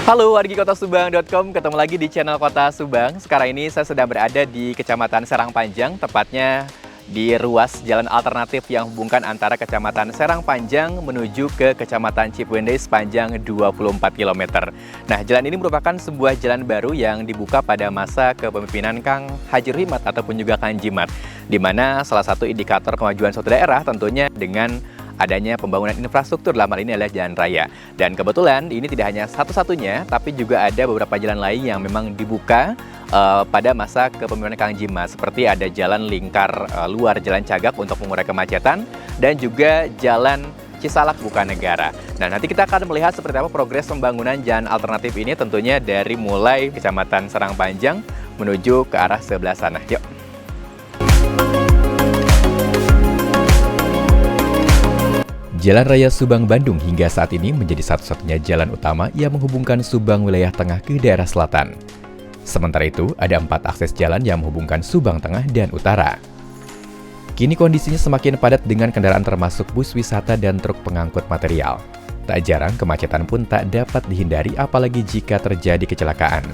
Halo wargi Kota Subang.com, ketemu lagi di channel Kota Subang. Sekarang ini saya sedang berada di Kecamatan Serang Panjang, tepatnya di ruas jalan alternatif yang hubungkan antara Kecamatan Serang Panjang menuju ke Kecamatan Cipendei sepanjang 24 km. Nah, jalan ini merupakan sebuah jalan baru yang dibuka pada masa kepemimpinan Kang Haji Rihmat ataupun juga Kang Jimat, di mana salah satu indikator kemajuan suatu daerah tentunya dengan adanya pembangunan infrastruktur, dalam hal ini adalah jalan raya. Dan kebetulan ini tidak hanya satu-satunya, tapi juga ada beberapa jalan lain yang memang dibuka pada masa kepemimpinan Kang Jimat, seperti ada jalan lingkar luar Jalan Cagak untuk mengurai kemacetan, dan juga jalan Cisalak Bukanegara. Nah, nanti kita akan melihat seperti apa progres pembangunan jalan alternatif ini, tentunya dari mulai Kecamatan Serang Panjang menuju ke arah sebelah sana. Yuk! Jalan Raya Subang-Bandung hingga saat ini menjadi satu-satunya jalan utama yang menghubungkan Subang wilayah tengah ke daerah selatan. Sementara itu, ada 4 akses jalan yang menghubungkan Subang Tengah dan Utara. Kini kondisinya semakin padat dengan kendaraan termasuk bus wisata dan truk pengangkut material. Tak jarang kemacetan pun tak dapat dihindari apalagi jika terjadi kecelakaan.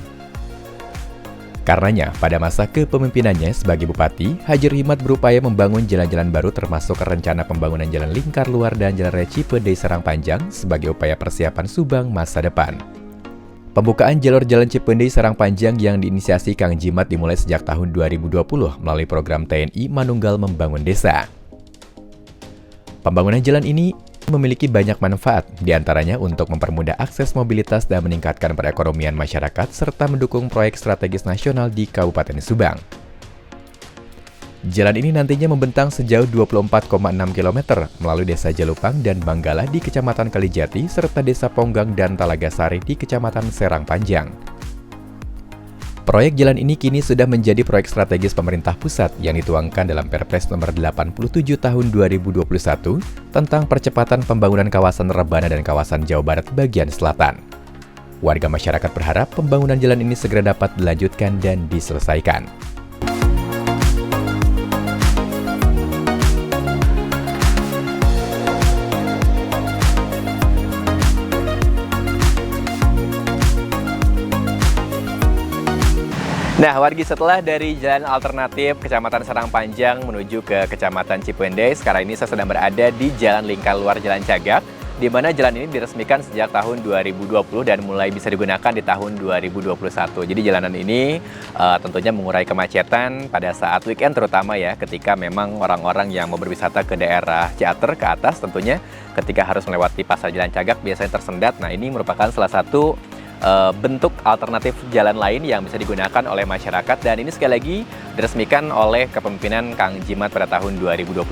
Karenanya, pada masa kepemimpinannya sebagai Bupati, Haji Rihmat berupaya membangun jalan-jalan baru termasuk rencana pembangunan jalan lingkar luar dan jalan raya Cipendei Serang Panjang sebagai upaya persiapan Subang masa depan. Pembukaan jalur jalan Cipendei Serang Panjang yang diinisiasi Kang Jimat dimulai sejak tahun 2020 melalui program TNI Manunggal Membangun Desa. Pembangunan jalan ini memiliki banyak manfaat, diantaranya untuk mempermudah akses mobilitas dan meningkatkan perekonomian masyarakat, serta mendukung proyek strategis nasional di Kabupaten Subang. Jalan ini nantinya membentang sejauh 24,6 km melalui Desa Jalupang dan Banggala di Kecamatan Kalijati, serta Desa Ponggang dan Talagasari di Kecamatan Serang Panjang. Proyek jalan ini kini sudah menjadi proyek strategis pemerintah pusat yang dituangkan dalam Perpres nomor 87 tahun 2021 tentang percepatan pembangunan kawasan Rebana dan kawasan Jawa Barat bagian selatan. Warga masyarakat berharap pembangunan jalan ini segera dapat dilanjutkan dan diselesaikan. Nah, wargi, setelah dari jalan alternatif Kecamatan Serang Panjang menuju ke Kecamatan Cipendei, sekarang ini saya sedang berada di jalan lingkar luar Jalan Cagak, di mana jalan ini diresmikan sejak tahun 2020 dan mulai bisa digunakan di tahun 2021. Jadi jalanan ini tentunya mengurai kemacetan pada saat weekend terutama ya, ketika memang orang-orang yang mau berwisata ke daerah Ciater ke atas tentunya ketika harus melewati pasar Jalan Cagak biasanya tersendat. Nah, ini merupakan salah satu bentuk alternatif jalan lain yang bisa digunakan oleh masyarakat, dan ini sekali lagi diresmikan oleh kepemimpinan Kang Jimat pada tahun 2021.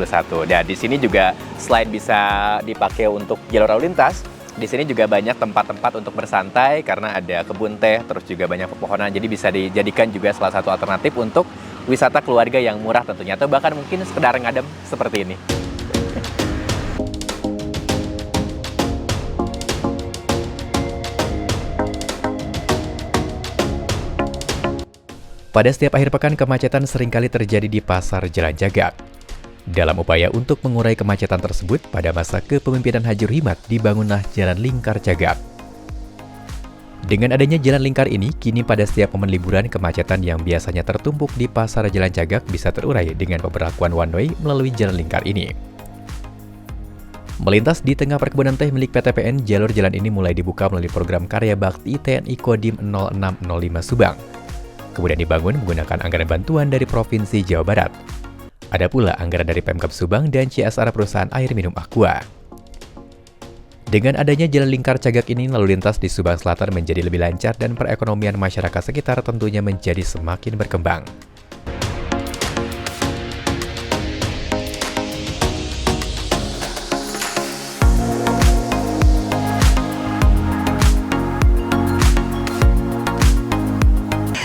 Dan di sini juga selain bisa dipakai untuk jalur lalu lintas, di sini juga banyak tempat-tempat untuk bersantai karena ada kebun teh, terus juga banyak pepohonan. Jadi bisa dijadikan juga salah satu alternatif untuk wisata keluarga yang murah tentunya, atau bahkan mungkin sekedar ngadem seperti ini. Pada setiap akhir pekan, kemacetan seringkali terjadi di pasar Jalan Cagak. Dalam upaya untuk mengurai kemacetan tersebut, pada masa kepemimpinan Haji Rihmat dibangunlah Jalan Lingkar Cagak. Dengan adanya jalan lingkar ini, kini pada setiap momen liburan, kemacetan yang biasanya tertumpuk di pasar Jalan Cagak bisa terurai dengan pemberlakuan one way melalui jalan lingkar ini. Melintas di tengah perkebunan teh milik PTPN, jalur jalan ini mulai dibuka melalui program Karya Bakti TNI Kodim 0605 Subang. Kemudian dibangun menggunakan anggaran bantuan dari Provinsi Jawa Barat. Ada pula anggaran dari Pemkab Subang dan CSR perusahaan air minum Aqua. Dengan adanya jalan lingkar Cagak ini, lalu lintas di Subang Selatan menjadi lebih lancar dan perekonomian masyarakat sekitar tentunya menjadi semakin berkembang.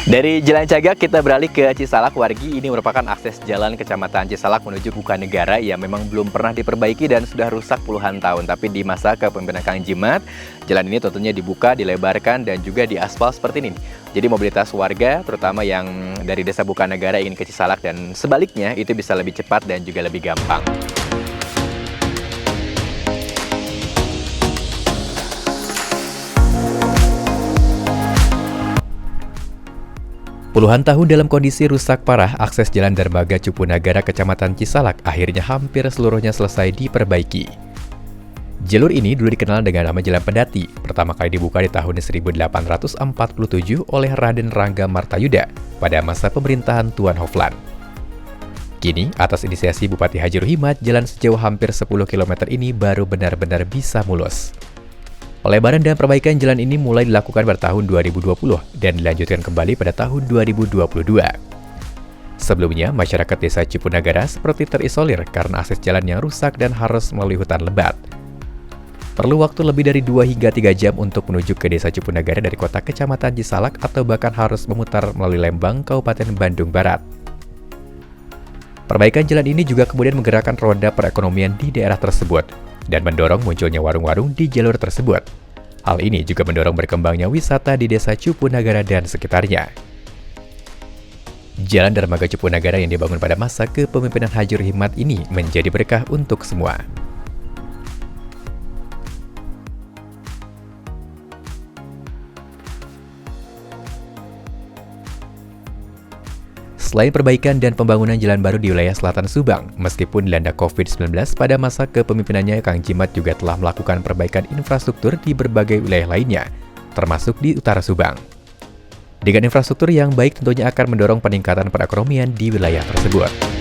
Dari Jalan Cagak kita beralih ke Cisalak, wargi. Ini merupakan akses jalan Kecamatan Cisalak menuju Bukanegara yang memang belum pernah diperbaiki dan sudah rusak puluhan tahun. Tapi di masa kepemimpinan Kang Jimat, jalan ini tentunya dibuka, dilebarkan, dan juga diaspal seperti ini. Jadi mobilitas warga, terutama yang dari Desa Bukanegara ingin ke Cisalak dan sebaliknya, itu bisa lebih cepat dan juga lebih gampang. Puluhan tahun dalam kondisi rusak parah, akses Jalan Dermaga Cupunagara Kecamatan Cisalak akhirnya hampir seluruhnya selesai diperbaiki. Jalur ini dulu dikenal dengan nama Jalan Pendati, pertama kali dibuka di tahun 1847 oleh Raden Rangga Martayuda pada masa pemerintahan Tuan Hoflan. Kini, atas inisiasi Bupati Haji Ruhimat, jalan sejauh hampir 10 km ini baru benar-benar bisa mulus. Pelebaran dan perbaikan jalan ini mulai dilakukan pada tahun 2020 dan dilanjutkan kembali pada tahun 2022. Sebelumnya, masyarakat desa Cipunagara seperti terisolir karena akses jalan yang rusak dan harus melalui hutan lebat. Perlu waktu lebih dari 2 hingga 3 jam untuk menuju ke desa Cipunagara dari kota Kecamatan Cisalak atau bahkan harus memutar melalui Lembang, Kabupaten Bandung Barat. Perbaikan jalan ini juga kemudian menggerakkan roda perekonomian di daerah tersebut dan mendorong munculnya warung-warung di jalur tersebut. Hal ini juga mendorong berkembangnya wisata di desa Cupunagara dan sekitarnya. Jalan Dermaga Cupunagara yang dibangun pada masa kepemimpinan Haji Ruhimat ini menjadi berkah untuk semua. Selain perbaikan dan pembangunan jalan baru di wilayah selatan Subang, meskipun dilanda COVID-19 pada masa kepemimpinannya, Kang Jimat juga telah melakukan perbaikan infrastruktur di berbagai wilayah lainnya, termasuk di utara Subang. Dengan infrastruktur yang baik tentunya akan mendorong peningkatan perekonomian di wilayah tersebut.